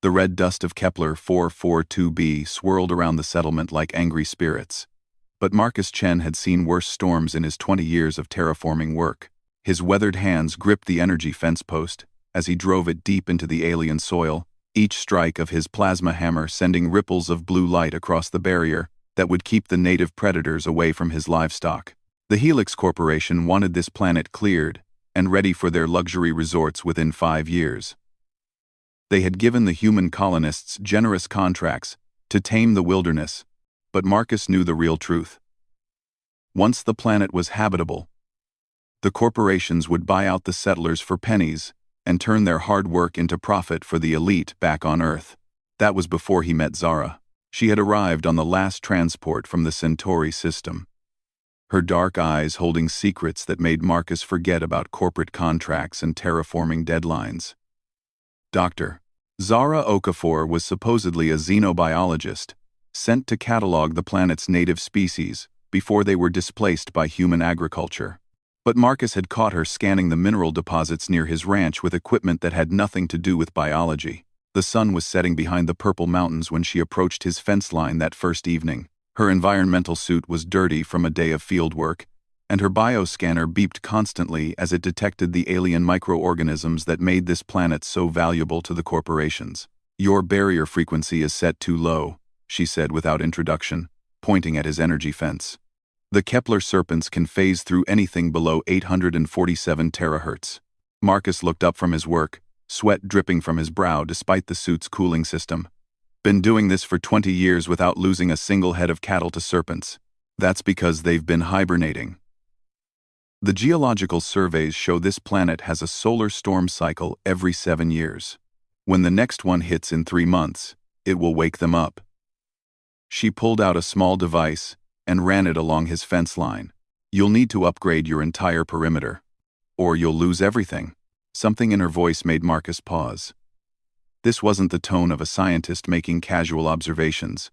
The red dust of Kepler 442b swirled around the settlement like angry spirits. But Marcus Chen had seen worse storms in his 20 years of terraforming work. His weathered hands gripped the energy fence post as he drove it deep into the alien soil, each strike of his plasma hammer sending ripples of blue light across the barrier that would keep the native predators away from his livestock. The Helix Corporation wanted this planet cleared and ready for their luxury resorts within 5 years. They had given the human colonists generous contracts to tame the wilderness, but Marcus knew the real truth. Once the planet was habitable, the corporations would buy out the settlers for pennies and turn their hard work into profit for the elite back on Earth. That was before he met Zara. She had arrived on the last transport from the Centauri system, her dark eyes holding secrets that made Marcus forget about corporate contracts and terraforming deadlines. Dr. Zara Okafor was supposedly a xenobiologist, sent to catalog the planet's native species before they were displaced by human agriculture. But Marcus had caught her scanning the mineral deposits near his ranch with equipment that had nothing to do with biology. The sun was setting behind the purple mountains when she approached his fence line that first evening. Her environmental suit was dirty from a day of field work, and her bioscanner beeped constantly as it detected the alien microorganisms that made this planet so valuable to the corporations. "Your barrier frequency is set too low," she said without introduction, pointing at his energy fence. "The Kepler serpents can phase through anything below 847 terahertz." Marcus looked up from his work, sweat dripping from his brow despite the suit's cooling system. "Been doing this for 20 years without losing a single head of cattle to serpents. That's because they've been hibernating. The geological surveys show this planet has a solar storm cycle every 7 years. When the next one hits in 3 months, it will wake them up." She pulled out a small device and ran it along his fence line. "You'll need to upgrade your entire perimeter, or you'll lose everything." Something in her voice made Marcus pause. This wasn't the tone of a scientist making casual observations.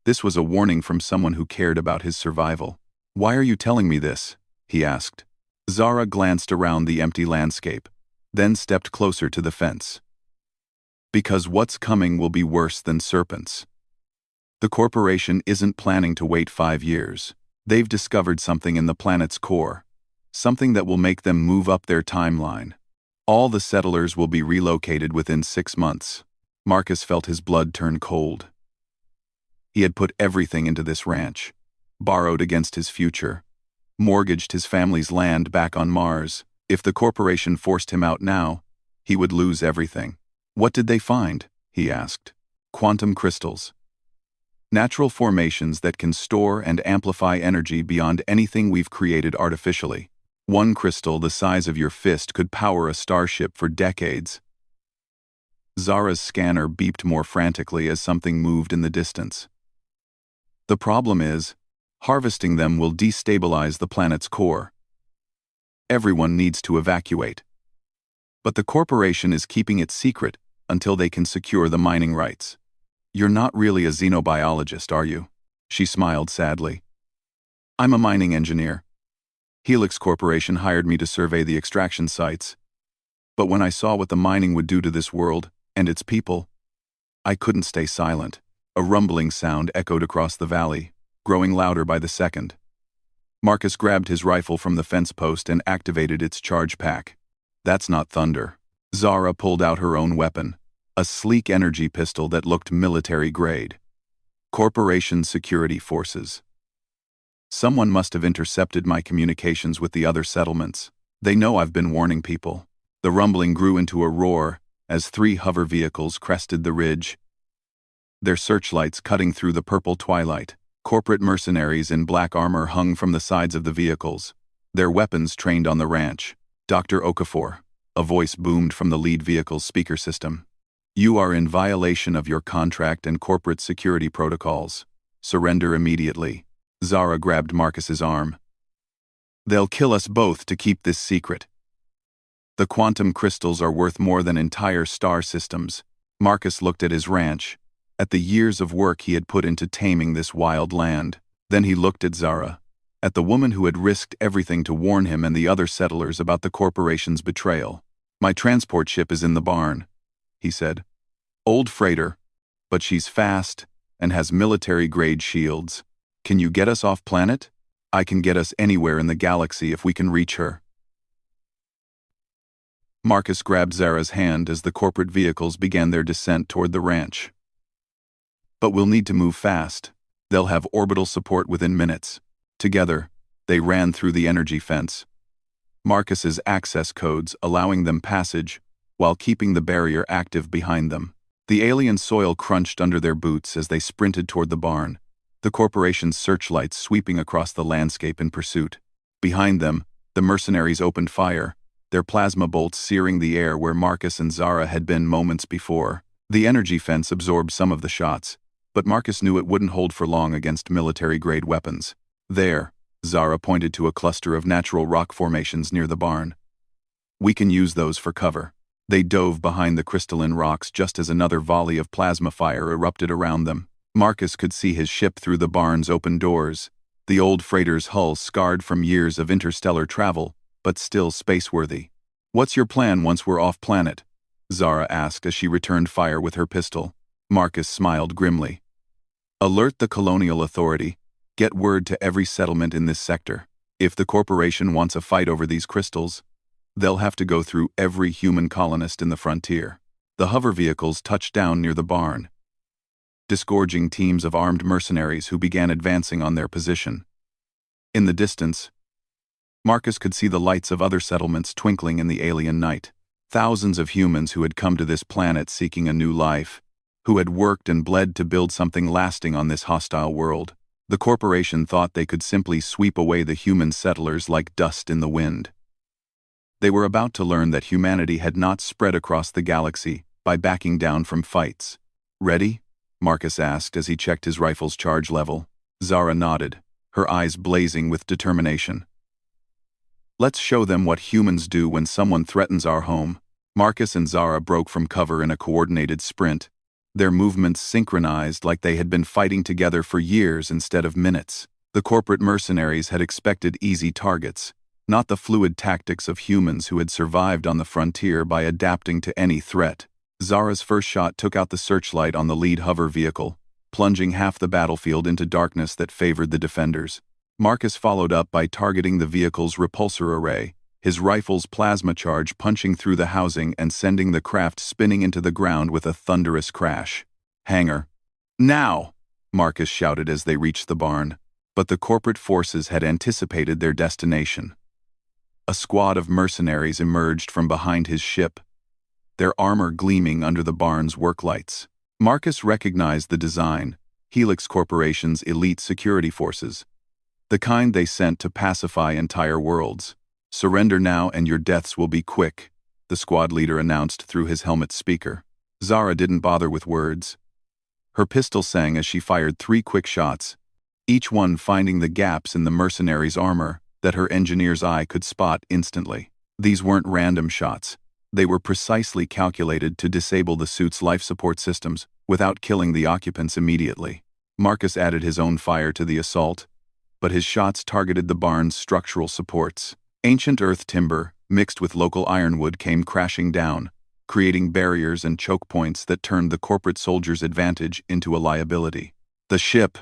This was a warning from someone who cared about his survival. "Why are you telling me this?" he asked. Zara glanced around the empty landscape, then stepped closer to the fence. "Because what's coming will be worse than serpents. The corporation isn't planning to wait 5 years. They've discovered something in the planet's core, something that will make them move up their timeline. All the settlers will be relocated within 6 months." Marcus felt his blood turn cold. He had put everything into this ranch, borrowed against his future, mortgaged his family's land back on Mars. If the corporation forced him out now, he would lose everything. "What did they find?" he asked. "Quantum crystals. Natural formations that can store and amplify energy beyond anything we've created artificially. One crystal the size of your fist could power a starship for decades." Zara's scanner beeped more frantically as something moved in the distance. "The problem is, harvesting them will destabilize the planet's core. Everyone needs to evacuate. But the corporation is keeping it secret until they can secure the mining rights." "You're not really a xenobiologist, are you?" She smiled sadly. "I'm a mining engineer. Helix Corporation hired me to survey the extraction sites. But when I saw what the mining would do to this world and its people, I couldn't stay silent." A rumbling sound echoed across the valley, growing louder by the second. Marcus grabbed his rifle from the fence post and activated its charge pack. "That's not thunder." Zara pulled out her own weapon, a sleek energy pistol that looked military-grade. "Corporation security forces. Someone must have intercepted my communications with the other settlements. They know I've been warning people." The rumbling grew into a roar as 3 hover vehicles crested the ridge, their searchlights cutting through the purple twilight. Corporate mercenaries in black armor hung from the sides of the vehicles, their weapons trained on the ranch. "Dr. Okafor," a voice boomed from the lead vehicle's speaker system. "You are in violation of your contract and corporate security protocols. Surrender immediately." Zara grabbed Marcus's arm. "They'll kill us both to keep this secret. The quantum crystals are worth more than entire star systems." Marcus looked at his ranch, at the years of work he had put into taming this wild land. Then he looked at Zara, at the woman who had risked everything to warn him and the other settlers about the corporation's betrayal. "My transport ship is in the barn," he said. Old freighter, but she's fast and has military-grade shields. Can you get us off planet? I can get us anywhere in the galaxy if we can reach her. Marcus grabbed Zara's hand as the corporate vehicles began their descent toward the ranch. But we'll need to move fast. They'll have orbital support within minutes. Together, they ran through the energy fence. Marcus's access codes allowing them passage while keeping the barrier active behind them. The alien soil crunched under their boots as they sprinted toward the barn, the corporation's searchlights sweeping across the landscape in pursuit. Behind them, the mercenaries opened fire, their plasma bolts searing the air where Marcus and Zara had been moments before. The energy fence absorbed some of the shots, but Marcus knew it wouldn't hold for long against military-grade weapons. There, Zara pointed to a cluster of natural rock formations near the barn. We can use those for cover. They dove behind the crystalline rocks just as another volley of plasma fire erupted around them. Marcus could see his ship through the barn's open doors, the old freighter's hull scarred from years of interstellar travel, but still spaceworthy. What's your plan once we're off planet? Zara asked as she returned fire with her pistol. Marcus smiled grimly. Alert the Colonial Authority. Get word to every settlement in this sector. If the corporation wants a fight over these crystals, they'll have to go through every human colonist in the frontier. The hover vehicles touched down near the barn, disgorging teams of armed mercenaries who began advancing on their position. In the distance, Marcus could see the lights of other settlements twinkling in the alien night. Thousands of humans who had come to this planet seeking a new life, who had worked and bled to build something lasting on this hostile world. The corporation thought they could simply sweep away the human settlers like dust in the wind. They were about to learn that humanity had not spread across the galaxy by backing down from fights. Ready? Marcus asked as he checked his rifle's charge level. Zara nodded, her eyes blazing with determination. Let's show them what humans do when someone threatens our home. Marcus and Zara broke from cover in a coordinated sprint, their movements synchronized like they had been fighting together for years instead of minutes. The corporate mercenaries had expected easy targets, not the fluid tactics of humans who had survived on the frontier by adapting to any threat. Zara's first shot took out the searchlight on the lead hover vehicle, plunging half the battlefield into darkness that favored the defenders. Marcus followed up by targeting the vehicle's repulsor array, his rifle's plasma charge punching through the housing and sending the craft spinning into the ground with a thunderous crash. Hangar. Now! Marcus shouted as they reached the barn. But the corporate forces had anticipated their destination. A squad of mercenaries emerged from behind his ship, their armor gleaming under the barn's work lights. Marcus recognized the design, Helix Corporation's elite security forces, the kind they sent to pacify entire worlds. Surrender now and your deaths will be quick, the squad leader announced through his helmet speaker. Zara didn't bother with words. Her pistol sang as she fired 3 quick shots, each one finding the gaps in the mercenary's armor that her engineer's eye could spot instantly. These weren't random shots. They were precisely calculated to disable the suit's life support systems without killing the occupants immediately. Marcus added his own fire to the assault, but his shots targeted the barn's structural supports. Ancient earth timber, mixed with local ironwood, came crashing down, creating barriers and choke points that turned the corporate soldiers' advantage into a liability. The ship,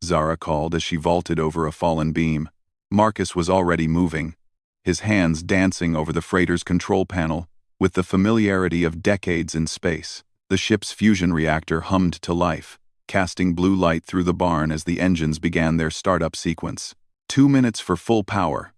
Zara called as she vaulted over a fallen beam. Marcus was already moving, his hands dancing over the freighter's control panel with the familiarity of decades in space. The ship's fusion reactor hummed to life, casting blue light through the barn as the engines began their startup sequence. 2 minutes for full power,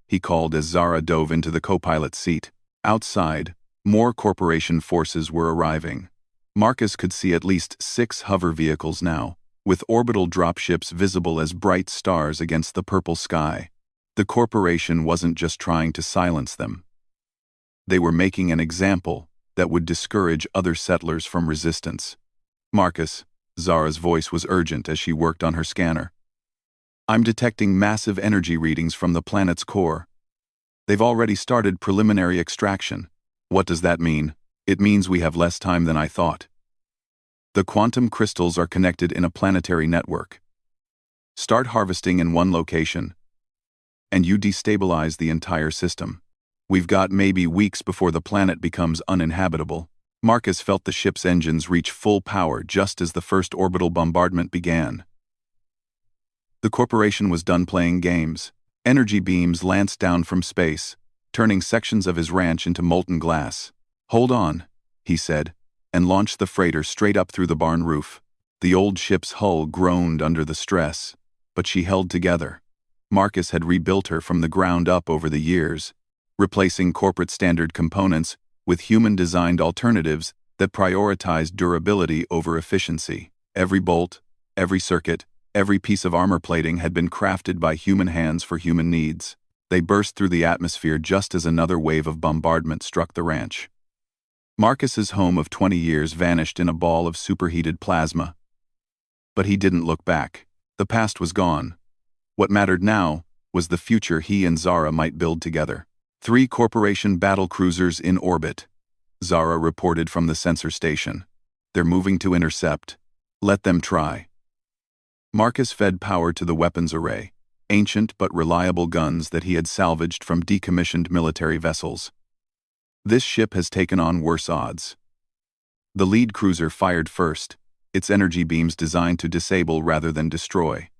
he called as Zara dove into the co-pilot's seat. Outside, more corporation forces were arriving. Marcus could see at least 6 hover vehicles now, with orbital dropships visible as bright stars against the purple sky. The corporation wasn't just trying to silence them. They were making an example that would discourage other settlers from resistance. Marcus, Zara's voice was urgent as she worked on her scanner. I'm detecting massive energy readings from the planet's core. They've already started preliminary extraction. What does that mean? It means we have less time than I thought. The quantum crystals are connected in a planetary network. Start harvesting in one location, and you destabilize the entire system. We've got maybe weeks before the planet becomes uninhabitable. Marcus felt the ship's engines reach full power just as the first orbital bombardment began. The corporation was done playing games. Energy beams lanced down from space, turning sections of his ranch into molten glass. "Hold on," he said, and launched the freighter straight up through the barn roof. The old ship's hull groaned under the stress, but she held together. Marcus had rebuilt her from the ground up over the years, replacing corporate standard components with human-designed alternatives that prioritized durability over efficiency. Every bolt, every circuit, every piece of armor plating had been crafted by human hands for human needs. They burst through the atmosphere just as another wave of bombardment struck the ranch. Marcus's home of 20 years vanished in a ball of superheated plasma. But he didn't look back. The past was gone. What mattered now was the future he and Zara might build together. 3 corporation battle cruisers in orbit, Zara reported from the sensor station. "They're moving to intercept. Let them try." Marcus fed power to the weapons array, ancient but reliable guns that he had salvaged from decommissioned military vessels. "This ship has taken on worse odds." The lead cruiser fired first, its energy beams designed to disable rather than destroy.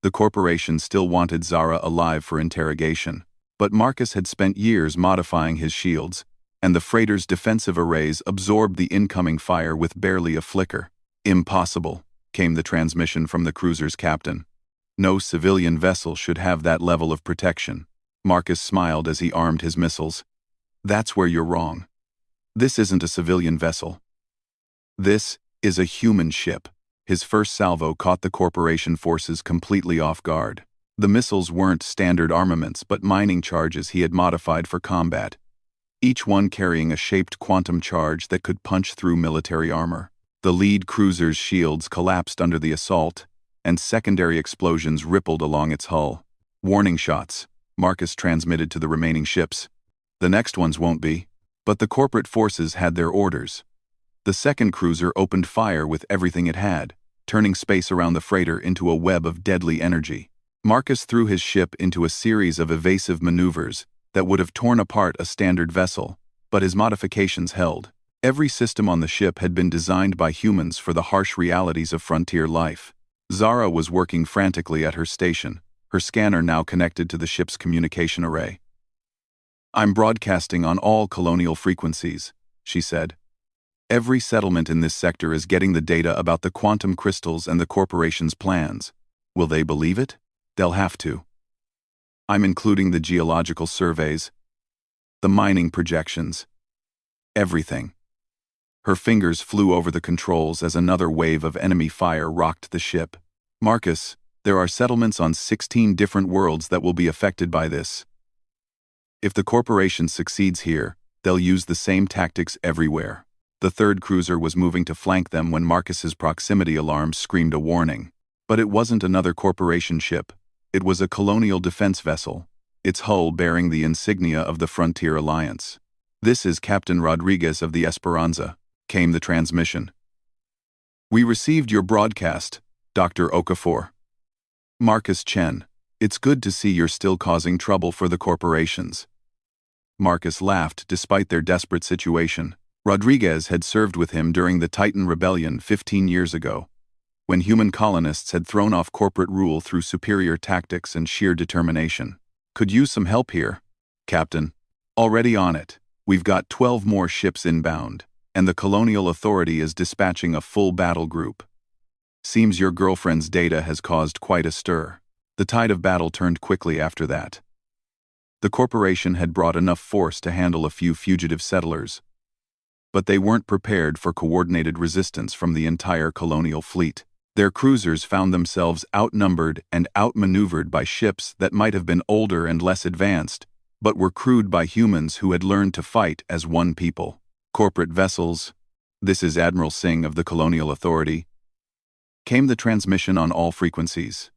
The corporation still wanted Zara alive for interrogation, but Marcus had spent years modifying his shields, and the freighter's defensive arrays absorbed the incoming fire with barely a flicker. "Impossible," came the transmission from the cruiser's captain. "No civilian vessel should have that level of protection." Marcus smiled as he armed his missiles. "That's where you're wrong. This isn't a civilian vessel. This is a human ship." His first salvo caught the corporation forces completely off guard. The missiles weren't standard armaments but mining charges he had modified for combat, each one carrying a shaped quantum charge that could punch through military armor. The lead cruiser's shields collapsed under the assault, and secondary explosions rippled along its hull. "Warning shots," Marcus transmitted to the remaining ships. "The next ones won't be." But the corporate forces had their orders. The second cruiser opened fire with everything it had, turning space around the freighter into a web of deadly energy. Marcus threw his ship into a series of evasive maneuvers that would have torn apart a standard vessel, but his modifications held. Every system on the ship had been designed by humans for the harsh realities of frontier life. Zara was working frantically at her station, her scanner now connected to the ship's communication array. "I'm broadcasting on all colonial frequencies," she said. "Every settlement in this sector is getting the data about the quantum crystals and the corporation's plans. Will they believe it? They'll have to. I'm including the geological surveys, the mining projections, everything." Her fingers flew over the controls as another wave of enemy fire rocked the ship. "Marcus, there are settlements on 16 different worlds that will be affected by this. If the corporation succeeds here, they'll use the same tactics everywhere." The third cruiser was moving to flank them when Marcus's proximity alarm screamed a warning. But it wasn't another corporation ship. It was a colonial defense vessel, its hull bearing the insignia of the Frontier Alliance. "This is Captain Rodriguez of the Esperanza," came the transmission. "We received your broadcast, Dr. Okafor. Marcus Chen, it's good to see you're still causing trouble for the corporations." Marcus laughed despite their desperate situation. Rodriguez had served with him during the Titan Rebellion 15 years ago, when human colonists had thrown off corporate rule through superior tactics and sheer determination. "Could use some help here, Captain." "Already on it. We've got 12 more ships inbound, and the Colonial Authority is dispatching a full battle group. Seems your girlfriend's data has caused quite a stir." The tide of battle turned quickly after that. The corporation had brought enough force to handle a few fugitive settlers, but they weren't prepared for coordinated resistance from the entire colonial fleet. Their cruisers found themselves outnumbered and outmaneuvered by ships that might have been older and less advanced, but were crewed by humans who had learned to fight as one people. "Corporate vessels, this is Admiral Singh of the Colonial Authority," came the transmission on all frequencies.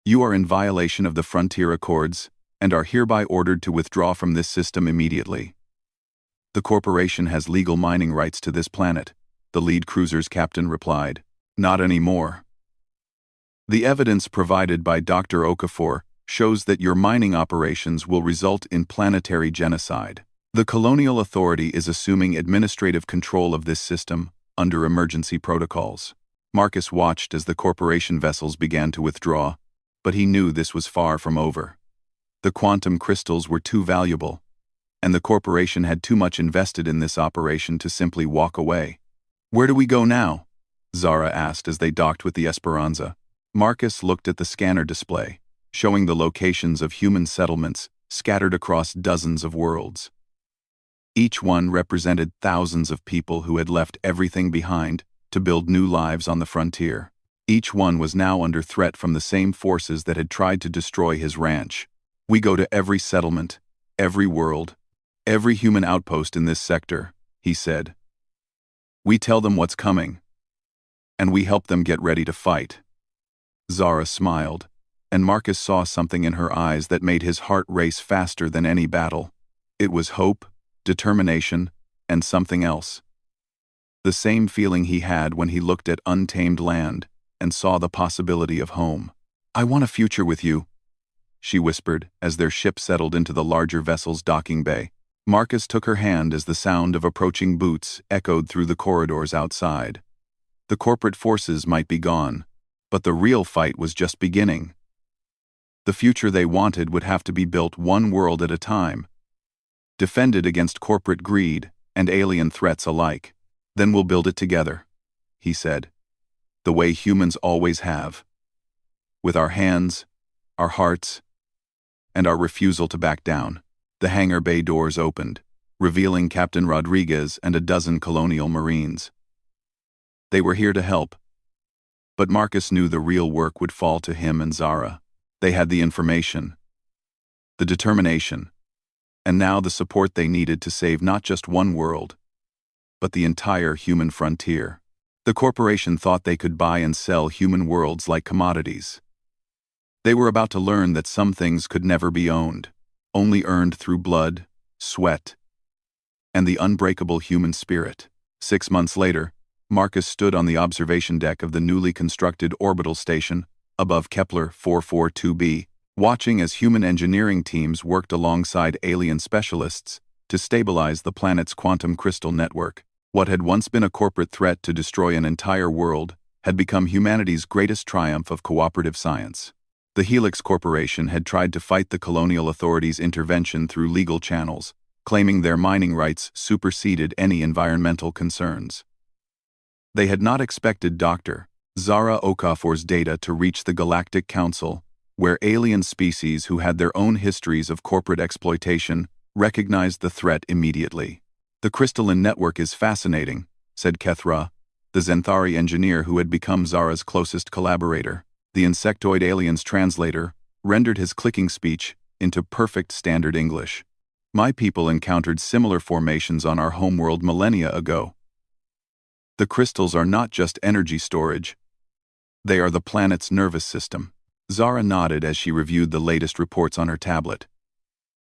"You are in violation of the Frontier Accords and are hereby ordered to withdraw from this system immediately. The corporation has legal mining rights to this planet," the lead cruiser's captain replied. "Not anymore. The evidence provided by Dr. Okafor shows that your mining operations will result in planetary genocide. The colonial authority is assuming administrative control of this system under emergency protocols. Marcus watched as the corporation vessels began to withdraw, but he knew this was far from over. The quantum crystals were too valuable, and the corporation had too much invested in this operation to simply walk away. "Where do we go now?" Zara asked as they docked with the Esperanza. Marcus looked at the scanner display, showing the locations of human settlements scattered across dozens of worlds. Each one represented thousands of people who had left everything behind to build new lives on the frontier. Each one was now under threat from the same forces that had tried to destroy his ranch. "We go to every settlement, every world, every human outpost in this sector," he said. "We tell them what's coming, and we help them get ready to fight." Zara smiled, and Marcus saw something in her eyes that made his heart race faster than any battle. It was hope, determination, and something else. The same feeling he had when he looked at untamed land and saw the possibility of home. "I want a future with you," she whispered as their ship settled into the larger vessel's docking bay. Marcus took her hand as the sound of approaching boots echoed through the corridors outside. The corporate forces might be gone, but the real fight was just beginning. The future they wanted would have to be built one world at a time, defended against corporate greed and alien threats alike. "Then we'll build it together," he said, "the way humans always have. With our hands, our hearts, and our refusal to back down." The hangar bay doors opened, revealing Captain Rodriguez and a dozen colonial marines. They were here to help, but Marcus knew the real work would fall to him and Zara. They had the information, the determination, and now the support they needed to save not just one world, but the entire human frontier. The corporation thought they could buy and sell human worlds like commodities. They were about to learn that some things could never be owned, only earned through blood, sweat, and the unbreakable human spirit. 6 months later, Marcus stood on the observation deck of the newly constructed orbital station above Kepler 442b, watching as human engineering teams worked alongside alien specialists to stabilize the planet's quantum crystal network. What had once been a corporate threat to destroy an entire world had become humanity's greatest triumph of cooperative science. The Helix Corporation had tried to fight the colonial authorities' intervention through legal channels, claiming their mining rights superseded any environmental concerns. They had not expected Dr. Zara Okafor's data to reach the Galactic Council, where alien species who had their own histories of corporate exploitation recognized the threat immediately. "The crystalline network is fascinating," said Kethra, the Zenthari engineer who had become Zara's closest collaborator. The insectoid alien's translator rendered his clicking speech into perfect standard English. "My people encountered similar formations on our homeworld millennia ago. The crystals are not just energy storage. They are the planet's nervous system." Zara nodded as she reviewed the latest reports on her tablet.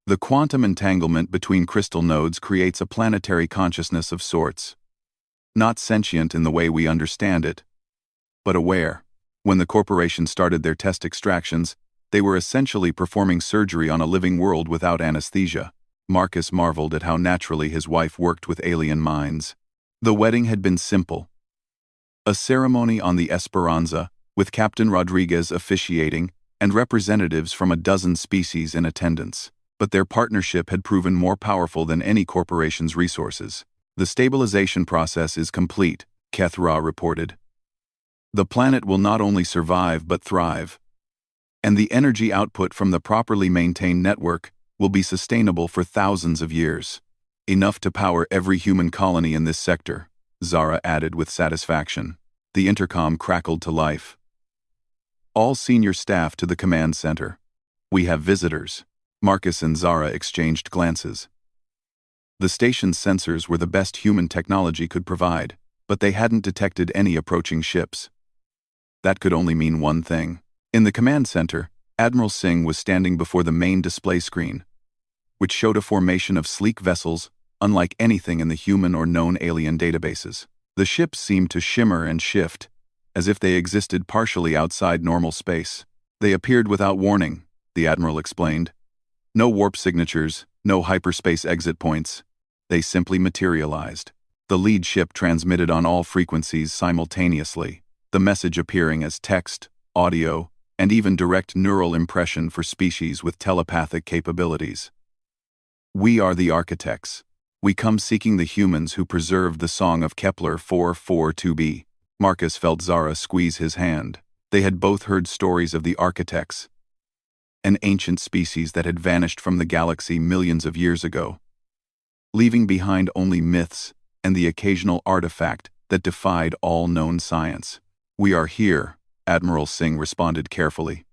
"The quantum entanglement between crystal nodes creates a planetary consciousness of sorts. Not sentient in the way we understand it, but aware. When the corporation started their test extractions, they were essentially performing surgery on a living world without anesthesia." Marcus marveled at how naturally his wife worked with alien minds. The wedding had been simple. A ceremony on the Esperanza, with Captain Rodriguez officiating and representatives from a dozen species in attendance. But their partnership had proven more powerful than any corporation's resources. "The stabilization process is complete," Kethra reported. "The planet will not only survive but thrive. And the energy output from the properly maintained network will be sustainable for thousands of years. Enough to power every human colony in this sector," Zara added with satisfaction. The intercom crackled to life. "All senior staff to the command center. We have visitors." Marcus and Zara exchanged glances. The station's sensors were the best human technology could provide, but they hadn't detected any approaching ships. That could only mean one thing. In the command center, Admiral Singh was standing before the main display screen, which showed a formation of sleek vessels unlike anything in the human or known alien databases. The ships seemed to shimmer and shift, as if they existed partially outside normal space. "They appeared without warning," the Admiral explained. "No warp signatures, No hyperspace exit points. They simply materialized. The lead ship transmitted on all frequencies simultaneously, the message appearing as text, audio, and even direct neural impression for species with telepathic capabilities. We are the architects. We come seeking the humans who preserved the song of Kepler 442b. Marcus felt Zara squeeze his hand. They had both heard stories of the architects, an ancient species that had vanished from the galaxy millions of years ago, leaving behind only myths and the occasional artifact that defied all known science. "We are here," Admiral Singh responded carefully.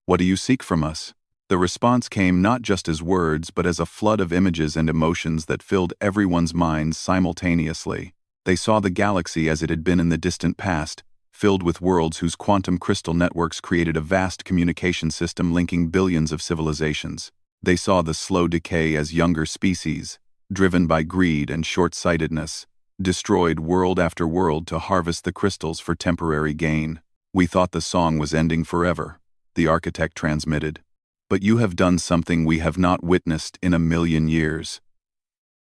"What do you seek from us?" The response came not just as words but as a flood of images and emotions that filled everyone's minds simultaneously. They saw the galaxy as it had been in the distant past, filled with worlds whose quantum crystal networks created a vast communication system linking billions of civilizations. They saw the slow decay as younger species, driven by greed and short-sightedness, destroyed world after world to harvest the crystals for temporary gain. "We thought the song was ending forever," the architect transmitted. "But you have done something we have not witnessed in a million years.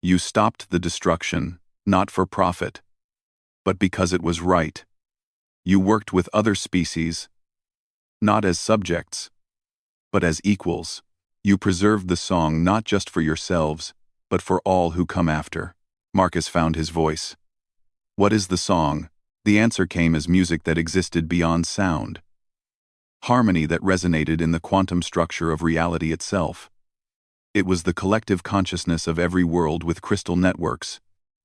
You stopped the destruction, not for profit, but because it was right. You worked with other species, not as subjects, but as equals. You preserved the song not just for yourselves, but for all who come after." Marcus found his voice. "What is the song?" The answer came as music that existed beyond sound. Harmony that resonated in the quantum structure of reality itself. It was the collective consciousness of every world with crystal networks,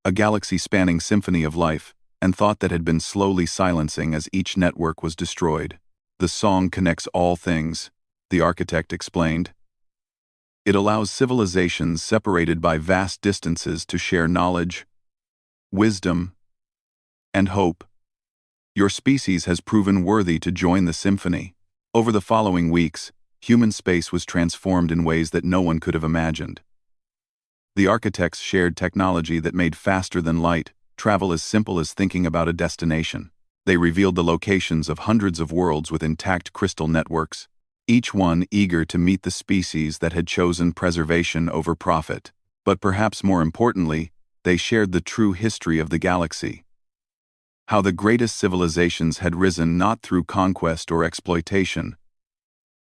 a galaxy-spanning symphony of life and thought that had been slowly silencing as each network was destroyed. "The song connects all things," the architect explained. "It allows civilizations separated by vast distances to share knowledge, wisdom, and hope. Your species has proven worthy to join the symphony." Over the following weeks, human space was transformed in ways that no one could have imagined. The architects shared technology that made faster than light travel as simple as thinking about a destination. They revealed the locations of hundreds of worlds with intact crystal networks, each one eager to meet the species that had chosen preservation over profit. But perhaps more importantly, they shared the true history of the galaxy. How the greatest civilizations had risen not through conquest or exploitation,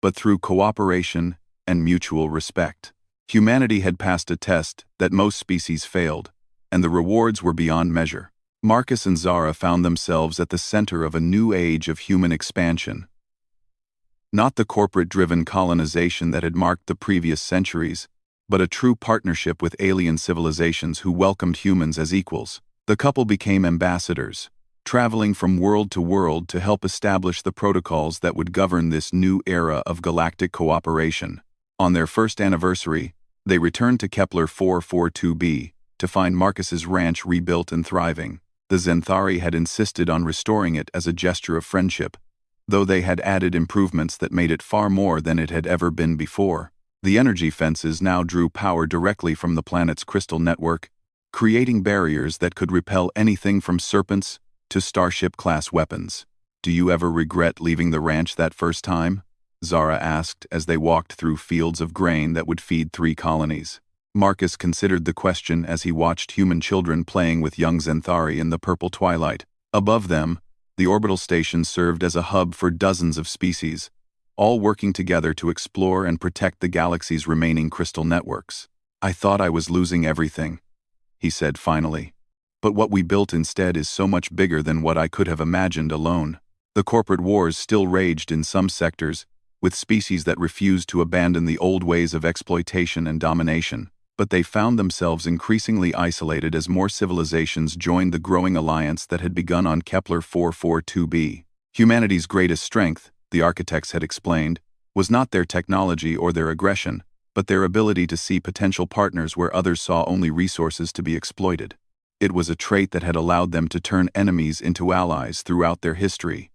but through cooperation and mutual respect. Humanity had passed a test that most species failed, and the rewards were beyond measure. Marcus and Zara found themselves at the center of a new age of human expansion. Not the corporate-driven colonization that had marked the previous centuries, but a true partnership with alien civilizations who welcomed humans as equals. The couple became ambassadors, traveling from world to world to help establish the protocols that would govern this new era of galactic cooperation. On their first anniversary, they returned to Kepler 442b to find Marcus's ranch rebuilt and thriving. The Zenthari had insisted on restoring it as a gesture of friendship, though they had added improvements that made it far more than it had ever been before. The energy fences now drew power directly from the planet's crystal network, creating barriers that could repel anything from serpents to starship-class weapons. "Do you ever regret leaving the ranch that first time?" Zara asked as they walked through fields of grain that would feed 3 colonies. Marcus considered the question as he watched human children playing with young Zenthari in the purple twilight. Above them, the orbital station served as a hub for dozens of species, all working together to explore and protect the galaxy's remaining crystal networks. "I thought I was losing everything," he said finally. "But what we built instead is so much bigger than what I could have imagined alone." The corporate wars still raged in some sectors, with species that refused to abandon the old ways of exploitation and domination. But they found themselves increasingly isolated as more civilizations joined the growing alliance that had begun on Kepler 442b. Humanity's greatest strength, the architects had explained, was not their technology or their aggression, but their ability to see potential partners where others saw only resources to be exploited. It was a trait that had allowed them to turn enemies into allies throughout their history,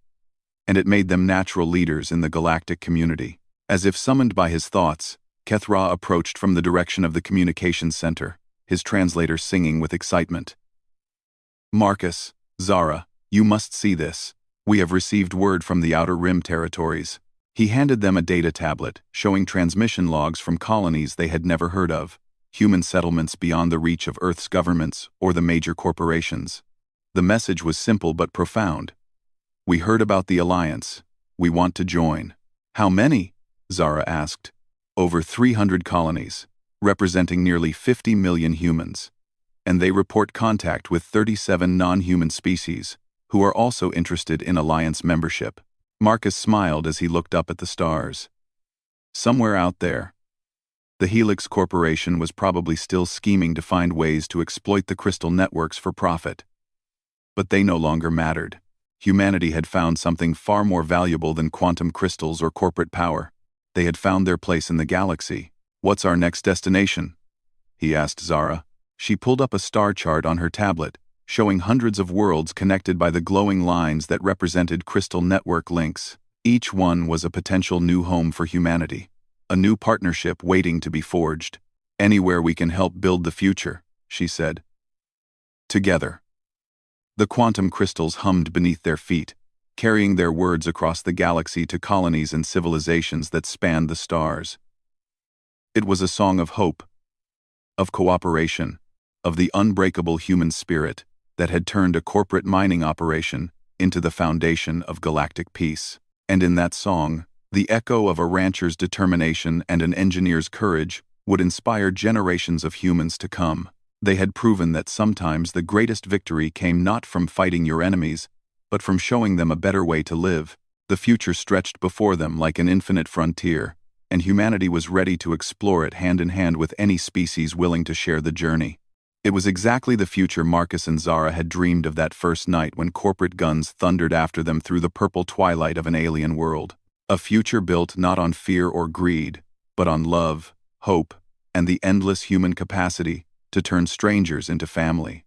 and it made them natural leaders in the galactic community. As if summoned by his thoughts, Kethra approached from the direction of the communications center, his translator singing with excitement. "Marcus, Zara, you must see this. We have received word from the Outer Rim territories." He handed them a data tablet, showing transmission logs from colonies they had never heard of. human settlements beyond the reach of Earth's governments or the major corporations. The message was simple but profound. We heard about the Alliance. We want to join. How many? Zara asked. Over 300 colonies, representing nearly 50 million humans. And they report contact with 37 non-human species, who are also interested in Alliance membership. Marcus smiled as he looked up at the stars. Somewhere out there, the Helix Corporation was probably still scheming to find ways to exploit the crystal networks for profit. But they no longer mattered. Humanity had found something far more valuable than quantum crystals or corporate power. They had found their place in the galaxy. What's our next destination? He asked Zara. She pulled up a star chart on her tablet, showing hundreds of worlds connected by the glowing lines that represented crystal network links. Each one was a potential new home for humanity, a new partnership waiting to be forged. Anywhere we can help build the future, she said. Together. The quantum crystals hummed beneath their feet, carrying their words across the galaxy to colonies and civilizations that spanned the stars. It was a song of hope, of cooperation, of the unbreakable human spirit that had turned a corporate mining operation into the foundation of galactic peace. And in that song, the echo of a rancher's determination and an engineer's courage would inspire generations of humans to come. They had proven that sometimes the greatest victory came not from fighting your enemies, but from showing them a better way to live. The future stretched before them like an infinite frontier, and humanity was ready to explore it hand in hand with any species willing to share the journey. It was exactly the future Marcus and Zara had dreamed of that first night when corporate guns thundered after them through the purple twilight of an alien world. A future built not on fear or greed, but on love, hope, and the endless human capacity to turn strangers into family.